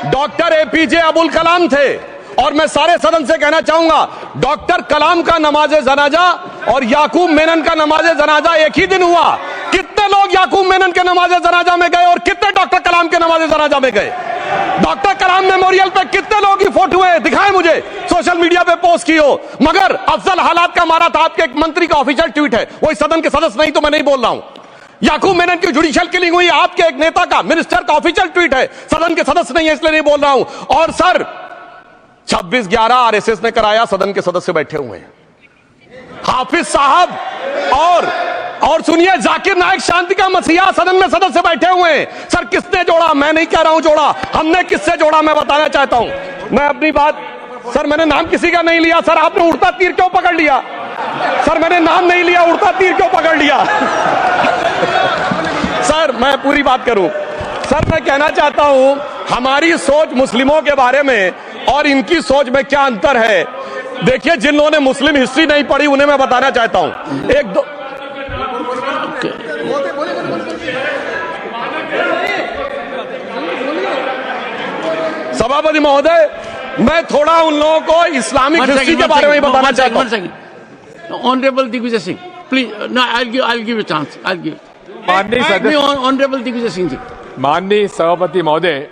Doctor APJ Abul Kalam थे। और मैं सारे सदन से कहना चाहूंगा, डॉक्टर कलाम का नमाज जनाजा और याकूब मेनन का नमाज जनाजा एक ही दिन हुआ। कितने लोग याकूब मेनन के नमाज जनाजा में गए और कितने डॉक्टर कलाम के नमाज जनाजा में गए? डॉक्टर कलाम मेमोरियल पे कितने लोगों की फोटो है, दिखाएं मुझे, सोशल मीडिया पे पोस्ट की हो। मगर अफजल हालात का मारा था, आपके एक मंत्री का ऑफिशियल ट्वीट है, वो इस सदन के सदस्य नहीं तो मैं नहीं बोल रहा हूं। याकूब मेनन की जुडिशियल किलिंग हुई, आपके एक नेता का, मिनिस्टर का ऑफिशियल ट्वीट है, सदन के सदस्य नहीं है इसलिए नहीं बोल रहा हूं। और सर 26/11 आरएसएस ने कराया, सदन के सदस्य बैठे हुए हैं, हाफिज साहब और सुनिए जाकिर नायक शांति का मसीहा सदन में सदस्य बैठे हुए हैं। सर किसने जोड़ा? मैं नहीं कह रहा हूं जोड़ा, हमने किससे जोड़ा मैं बताना चाहता हूं। मैं अपनी बात, सर मैंने नाम किसी का नहीं लिया। सर आपने उड़ता तीर क्यों पकड़ लिया? सर मैंने नाम नहीं लिया, उड़ता तीर क्यों पकड़ लिया? सर मैं पूरी बात करूं। सर मैं कहना चाहता हूं, हमारी सोच मुस्लिमों के बारे में और इनकी सोच में क्या अंतर है। देखिए, जिन लोगों ने मुस्लिम हिस्ट्री नहीं पढ़ी उन्हें मैं बताना चाहता हूं। एक दो सभापति महोदय, मैं थोड़ा उन लोगों को इस्लामिक हिस्ट्री के बारे में बताना चाहता हूं। Honourable Digvijaya Singh, please, no I give a chance, I give. Honourable Digvijaya Singh ji. माननीय सभापति महोदय,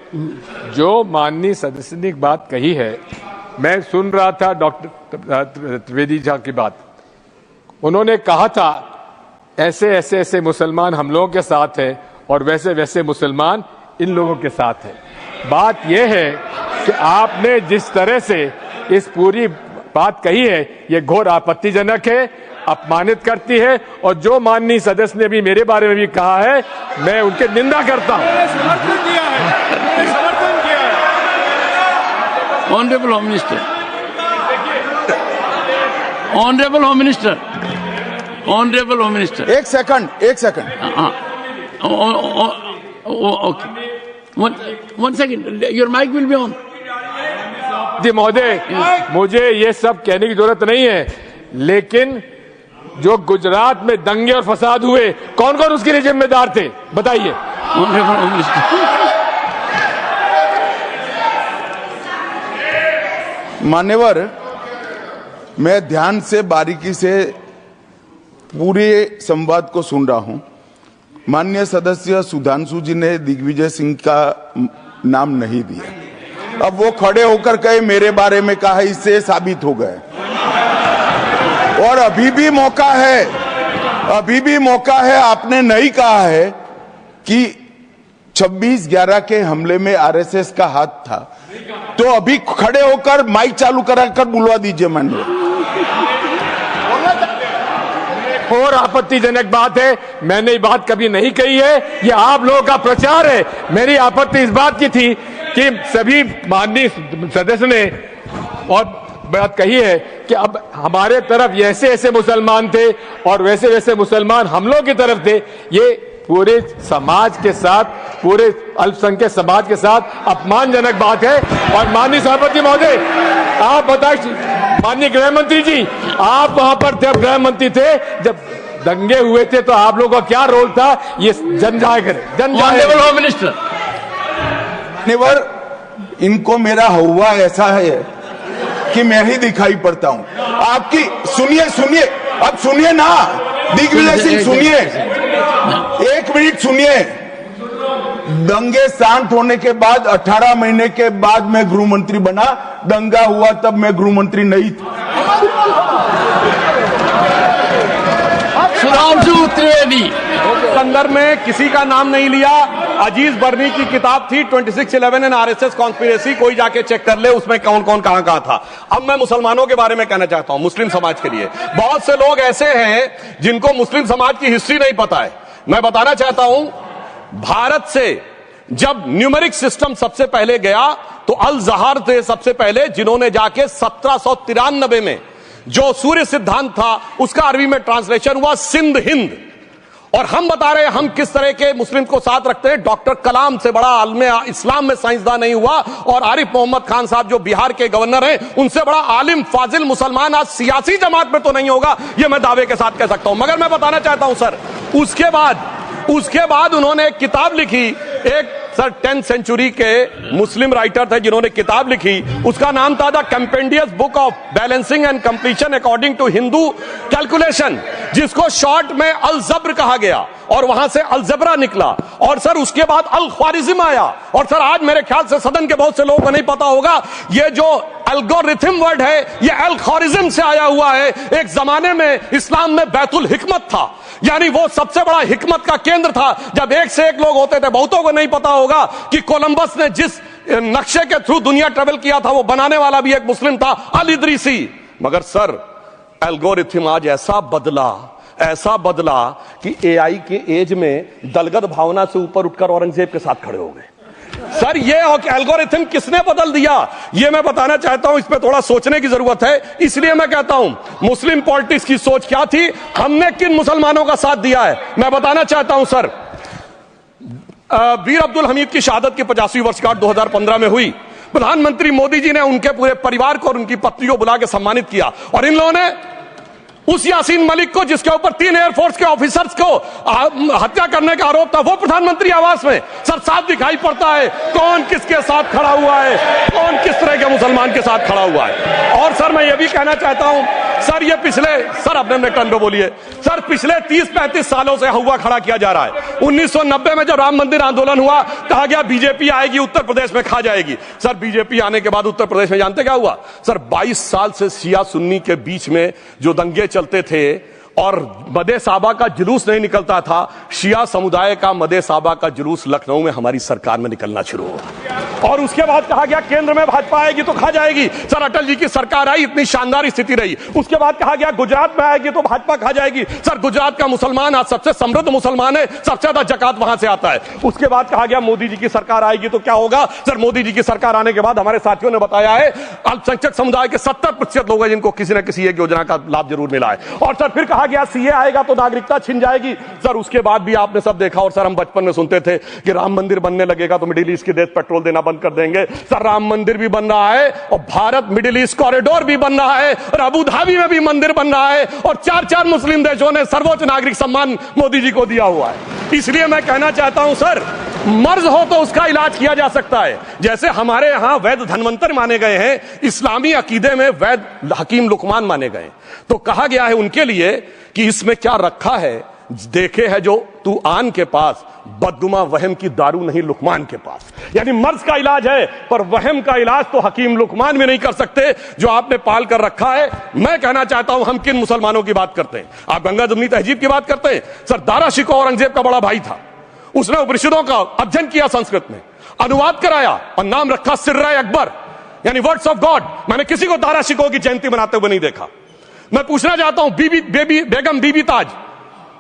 जो माननीय सदस्य ने एक बात कही है, मैं सुन रहा था डॉक्टर त्रिवेदी जी की बात। उन्होंने कहा था ऐसे ऐसे ऐसे मुसलमान हम लोगों के साथ है और वैसे वैसे मुसलमान इन लोगों के साथ है। बात यह है कि आपने जिस तरह से इस पूरी बात कही है, ये घोर आपत्तिजनक है, अपमानित करती है। और जो माननीय सदस्य ने भी मेरे बारे में भी कहा है, मैं उनके निंदा करता हूं। Honourable home minister, honourable home minister, honourable home minister, एक second. Okay, one second, your mic will be on. जी महोदय, मुझे ये सब कहने की जरूरत नहीं है, लेकिन जो गुजरात में दंगे और फसाद हुए, कौन कौन उसके लिए जिम्मेदार थे बताइए। Honourable home minister. मान्यवर, मैं ध्यान से बारीकी से पूरे संवाद को सुन रहा हूं। माननीय सदस्य सुधांशु जी ने दिग्विजय सिंह का नाम नहीं दिया। अब वो खड़े होकर कहे मेरे बारे में कहा, इससे साबित हो गए। और अभी भी मौका है, आपने नहीं कहा है कि 26/11 के हमले में आरएसएस का हाथ था, तो अभी खड़े होकर माइक चालू कराकर बुलवा दीजिए। माननीय, और आपत्तिजनक बात है, मैंने ये बात कभी नहीं कही है, ये आप लोगों का प्रचार है। मेरी आपत्ति इस बात की थी कि सभी माननीय सदस्य ने और बात कही है कि अब हमारे तरफ ऐसे ऐसे मुसलमान थे और वैसे वैसे मुसलमान हम लोग की तरफ थे। ये पूरे समाज के साथ, पूरे अल्पसंख्यक समाज के साथ अपमानजनक बात है। और माननीय सभापति महोदय, आप बताइए, माननीय गृह मंत्री जी, आप वहां पर थे, गृह मंत्री थे जब दंगे हुए थे, तो आप लोगों का क्या रोल था, ये जन जाहिर करें। Honourable home minister. इनको मेरा हुआ ऐसा है कि मैं ही दिखाई पड़ता हूं। आपकी सुनिए, अब सुनिए ना दिग्विजय सिंह, सुनिए, एक मिनट सुनिए। दंगे शांत होने के बाद 18 महीने के बाद मैं गृह मंत्री बना। दंगा हुआ तब मैं गृह मंत्री नहीं था। सुधांशु त्रिवेदी। संदर्भ में किसी का नाम नहीं लिया। अजीज बर्नी की किताब थी 2611 एंड आरएसएस कॉन्स्पिरेसी, कोई जाके चेक कर ले उसमें कौन कौन कहां कहां था। अब मैं मुसलमानों के बारे में कहना चाहता हूं, मुस्लिम समाज के लिए। बहुत से लोग ऐसे हैं जिनको मुस्लिम समाज की हिस्ट्री नहीं पता है। मैं बताना चाहता हूं, भारत से जब न्यूमेरिक सिस्टम सबसे पहले गया तो अल जहर थे सबसे पहले, जिन्होंने जाके 1793 में जो सूर्य सिद्धांत था उसका अरबी में ट्रांसलेशन हुआ सिंध हिंद। और हम बता रहे हैं हम किस तरह के मुस्लिम को साथ रखते हैं। डॉक्टर कलाम से बड़ा आलिम इस्लाम में साइंसदान नहीं हुआ, और आरिफ मोहम्मद खान साहब जो बिहार के गवर्नर हैं, उनसे बड़ा आलिम फाजिल मुसलमान आज सियासी जमात में तो नहीं होगा, यह मैं दावे के साथ कह सकता हूं। मगर मैं बताना चाहता हूं सर, उसके बाद उन्होंने एक किताब लिखी, एक सर 10th सेंचुरी के मुस्लिम राइटर थे जिन्होंने किताब लिखी, उसका नाम था the compendious book of balancing and completion according to Hindu calculation, जिसको शॉर्ट में अल जब्र कहा गया और वहां से अलजबरा निकला और सर उसके बाद अल ख्वारिज्म आया। और सर आज मेरे ख्याल से सदन के बहुत से लोगों को नहीं पता होगा, ये जो एल्गोरिथम वर्ड है ये अल ख्वारिज्म से आया हुआ है। एक जमाने में इस्लाम में बैतुल हिकमत था, यानी वो सबसे बड़ा हिकमत का केंद्र था, जब एक से एक लोग होते थे। बहुतों को नहीं पता होगा कि कोलंबस ने जिस नक्शे के थ्रू दुनिया ट्रेवल किया था वो बनाने वाला भी एक मुस्लिम था, अल इदरीसी। मगर सर एल्गोरिथम आज ऐसा बदला कि एआई के एज में दलगत भावना से ऊपर उठकर औरंगजेब के साथ खड़े हो गए। सर ये एल्गोरिथम किसने बदल दिया, ये मैं बताना चाहता हूं, इस पे थोड़ा सोचने की जरूरत है। इसलिए मैं कहता हूं मुस्लिम पॉलिटिक्स की सोच क्या थी, हमने किन मुसलमानों का साथ दिया है, मैं बताना चाहता हूं। सर वीर अब्दुल हमीद की शहादत की 50वीं वर्षगांठ 2015 में हुई। प्रधानमंत्री मोदी जी ने उनके पूरे परिवार को और उनकी पत्नी को बुला के सम्मानित किया और इन लोगों ने उस यासीन मलिक को, जिसके ऊपर 3 एयरफोर्स के ऑफिसर्स को हत्या करने का आरोप था, वो प्रधानमंत्री आवास में। सर साफ दिखाई पड़ता है कौन किसके साथ खड़ा हुआ है, कौन किस तरह के मुसलमान के साथ खड़ा हुआ है। और सर मैं ये भी कहना चाहता हूं, सर ये सर अपने टर्न पे बोलिए, सर पिछले 30-35 सालों से हुआ खड़ा किया जा रहा है। 1990 में जब राम मंदिर आंदोलन हुआ, कहा गया बीजेपी आएगी उत्तर प्रदेश में खा जाएगी। सर बीजेपी आने के बाद उत्तर प्रदेश में जानते क्या हुआ? सर 22 साल से शिया सुन्नी के बीच में जो दंगे चलते थे और मदे साबा का जुलूस नहीं निकलता था, शिया समुदाय का मदे साबा का जुलूस लखनऊ में हमारी सरकार में निकलना शुरू हुआ। और उसके बाद कहा गया केंद्र में भाजपा आएगी तो खा जाएगी। सर अटल जी की सरकार आई, इतनी शानदार स्थिति रही। उसके बाद कहा गया गुजरात में आएगी तो भाजपा खा जाएगी। सर गुजरात का मुसलमान आज सबसे समृद्ध मुसलमान है, सबसे ज्यादा जकात वहां से आता है। उसके बाद कहा गया मोदी जी की सरकार आएगी तो क्या होगा? सर मोदी जी की सरकार आने के बाद हमारे साथियों ने बताया है अल्पसंख्यक समुदाय के 70% लोग हैं जिनको किसी न किसी एक योजना का लाभ जरूर मिला है। और सर फिर कहा गया सीए आएगा तो नागरिकता छिन जाएगी। सर उसके बाद भी आपने सब देखा, और सर हम बचपन में सुनते थे कि राम मंदिर बनने लगेगा तो मिडिल ईस्ट के देश पेट्रोल देना बंद कर देंगे। सर राम मंदिर भी बन रहा है और भारत मिडिल ईस्ट कॉरिडोर भी बन रहा है और अबू धाबी में भी मंदिर बन रहा है और 4 मुस्लिम देशों ने सर्वोच्च नागरिक सम्मान मोदी जी को दिया हुआ है। इसलिए मैं कहना चाहता हूं सर, मर्ज हो तो उसका इलाज किया जा सकता है। जैसे हमारे यहां वैद धन्वंतर माने गए हैं, इस्लामी अकीदे में वैद हकीम लुकमान माने गए, तो कहा गया है उनके लिए कि इसमें क्या रखा है, देखे है जो तू आन के पास, बदगुमा वहम की दारू नहीं लुकमान के पास। यानी मर्ज का इलाज है पर वहम का इलाज तो हकीम लुकमान भी नहीं कर सकते जो आपने पाल कर रखा है। मैं कहना चाहता हूं हम किन मुसलमानों की बात करते हैं? आप गंगा जमुनी तहजीब की बात करते हैं। सर दारा शिकोह औरंगजेब का बड़ा भाई था, उसने उपनिषदों का अध्ययन किया, संस्कृत में अनुवाद कराया और नाम रखा सिर्रा अकबर, यानी वर्ड्स ऑफ गॉड। मैंने किसी को दारा शिकोह की जयंती मनाते हुए नहीं देखा। मैं पूछना चाहता हूं बेगम बीबी ताज,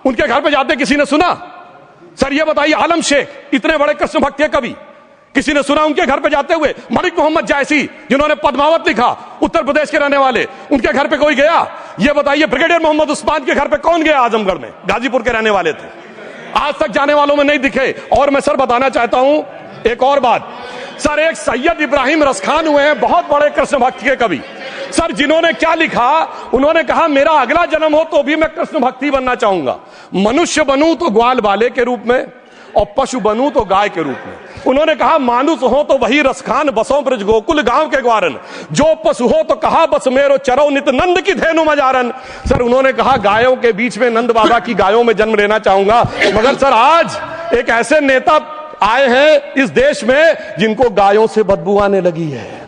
उनके घर पे जाते किसी ने सुना? सर ये बताइए, आलम शेख इतने बड़े कृष्ण भक्त कवि, किसी ने सुना उनके घर पे जाते हुए? मलिक मोहम्मद जायसी जिन्होंने पद्मावत लिखा, उत्तर प्रदेश के रहने वाले, उनके घर पे कोई गया? ये बताइए ब्रिगेडियर मोहम्मद उस्मान के घर पे कौन गया? आजमगढ़ में, गाजीपुर के रहने वाले थे, आज तक जाने वालों में नहीं दिखे। और मैं सर बताना चाहता हूं एक और बात, सर एक सैयद इब्राहिम रसखान हुए हैं, बहुत बड़े कृष्ण भक्त के कवि। सर जिन्होंने क्या लिखा, उन्होंने कहा मेरा अगला जन्म हो तो भी मैं कृष्ण भक्ति बनना चाहूंगा, मनुष्य बनूं तो ग्वाल बाले के रूप में और पशु बनूं तो गाय के रूप में। उन्होंने कहा मानुष हो तो वही रसखान, बसों ब्रज गोकुल गांव के ग्वारन, जो पशु हो तो कहा बस मेरो चरो नित नंद की धेनु मजारन। सर उन्होंने कहा गायों के बीच में नंद बाबा की गायों में जन्म लेना चाहूंगा। मगर सर आज एक ऐसे नेता आए हैं इस देश में जिनको गायों से बदबू आने लगी है,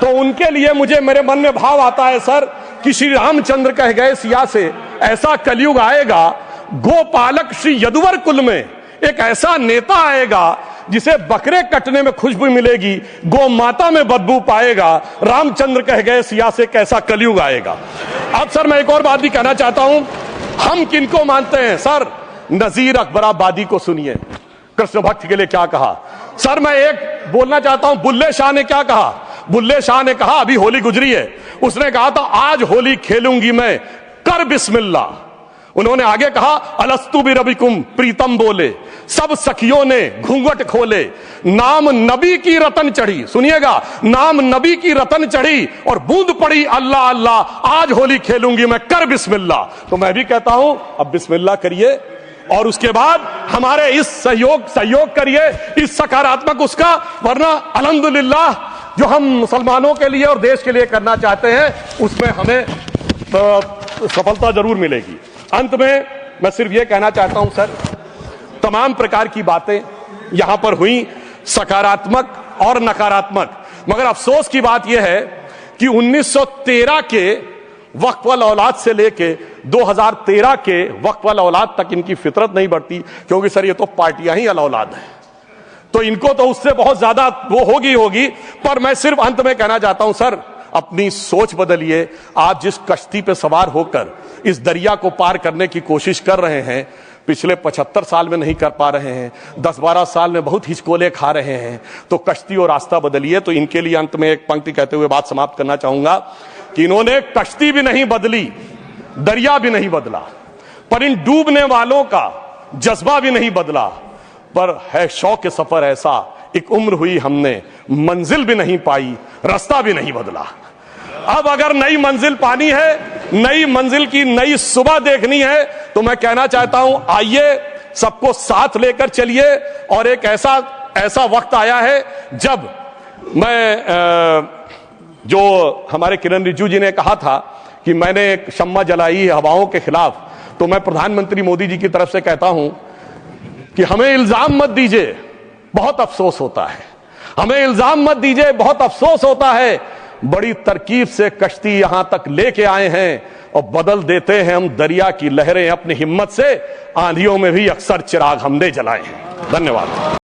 तो उनके लिए मुझे मेरे मन में भाव आता है सर कि श्री रामचंद्र कह गए सिया से, ऐसा कलयुग आएगा गोपालक श्री यदुवर कुल में एक ऐसा नेता आएगा जिसे बकरे कटने में खुशबू मिलेगी, गौ माता में बदबू पाएगा। रामचंद्र कह गए सिया से कैसा कलयुग आएगा। अब सर मैं एक और बात भी कहना चाहता हूं, हम किनको मानते हैं? सर नजीर अकबराबादी को सुनिए, कृष्ण भक्त के लिए क्या कहा। सर मैं एक बोलना चाहता हूं, बुल्ले शाह ने क्या कहा? बुल्ले शाह ने कहा, अभी होली गुजरी है, उसने कहा था आज होली खेलूंगी मैं, कर बिस्मिल्लाह। उन्होंने आगे कहा अलस्तु भी रबिकुम, प्रीतम बोले, सब सखियों ने घूंघट खोले, नाम नबी की रतन चढ़ी, सुनिएगा, नाम नबी की रतन चढ़ी और बूंद पड़ी अल्लाह अल्लाह, आज होली खेलूंगी मैं, कर बिस्मिल्लाह। तो मैं भी कहता हूं अब बिस्मिल्लाह करिए, और उसके बाद हमारे इस सहयोग करिए, इस सकारात्मक उसका, वरना अल्हम्दुलिल्लाह जो हम मुसलमानों के लिए और देश के लिए करना चाहते हैं उसमें हमें सफलता जरूर मिलेगी। अंत में मैं सिर्फ ये कहना चाहता हूं सर, तमाम प्रकार की बातें यहां पर हुई, सकारात्मक और नकारात्मक, मगर अफसोस की बात यह है कि 1913 के वक्फ वाल औलाद से लेके 2013 के वक्फ वाल औलाद तक इनकी फितरत नहीं बढ़ती, क्योंकि सर ये तो पार्टियां ही अल औलाद हैं, तो इनको तो उससे बहुत ज्यादा वो होगी। पर मैं सिर्फ अंत में कहना चाहता हूं सर, अपनी सोच बदलिए। आप जिस कश्ती पे सवार होकर इस दरिया को पार करने की कोशिश कर रहे हैं, पिछले 75 साल में नहीं कर पा रहे हैं, 10-12 साल में बहुत हिचकोले खा रहे हैं, तो कश्ती और रास्ता बदलिए। तो इनके लिए अंत में एक पंक्ति कहते हुए बात समाप्त करना चाहूंगा कि इन्होंने कश्ती भी नहीं बदली, दरिया भी नहीं बदला, पर इन डूबने वालों का जज्बा भी नहीं बदला, पर है शौक के सफर ऐसा, एक उम्र हुई हमने, मंजिल भी नहीं पाई, रास्ता भी नहीं बदला। अब अगर नई मंजिल पानी है, नई मंजिल की नई सुबह देखनी है, तो मैं कहना चाहता हूं आइए सबको साथ लेकर चलिए। और एक ऐसा वक्त आया है जब मैं जो हमारे किरण रिजिजू जी ने कहा था कि मैंने एक शम्मा जलाई हवाओं के खिलाफ, तो मैं प्रधानमंत्री मोदी जी की तरफ से कहता हूं कि हमें इल्जाम मत दीजिए, बहुत अफसोस होता है, हमें इल्जाम मत दीजिए, बहुत अफसोस होता है। बड़ी तरकीब से कश्ती यहां तक लेके आए हैं और बदल देते हैं हम दरिया की लहरें अपनी हिम्मत से, आंधियों में भी अक्सर चिराग हमने जलाए हैं। धन्यवाद।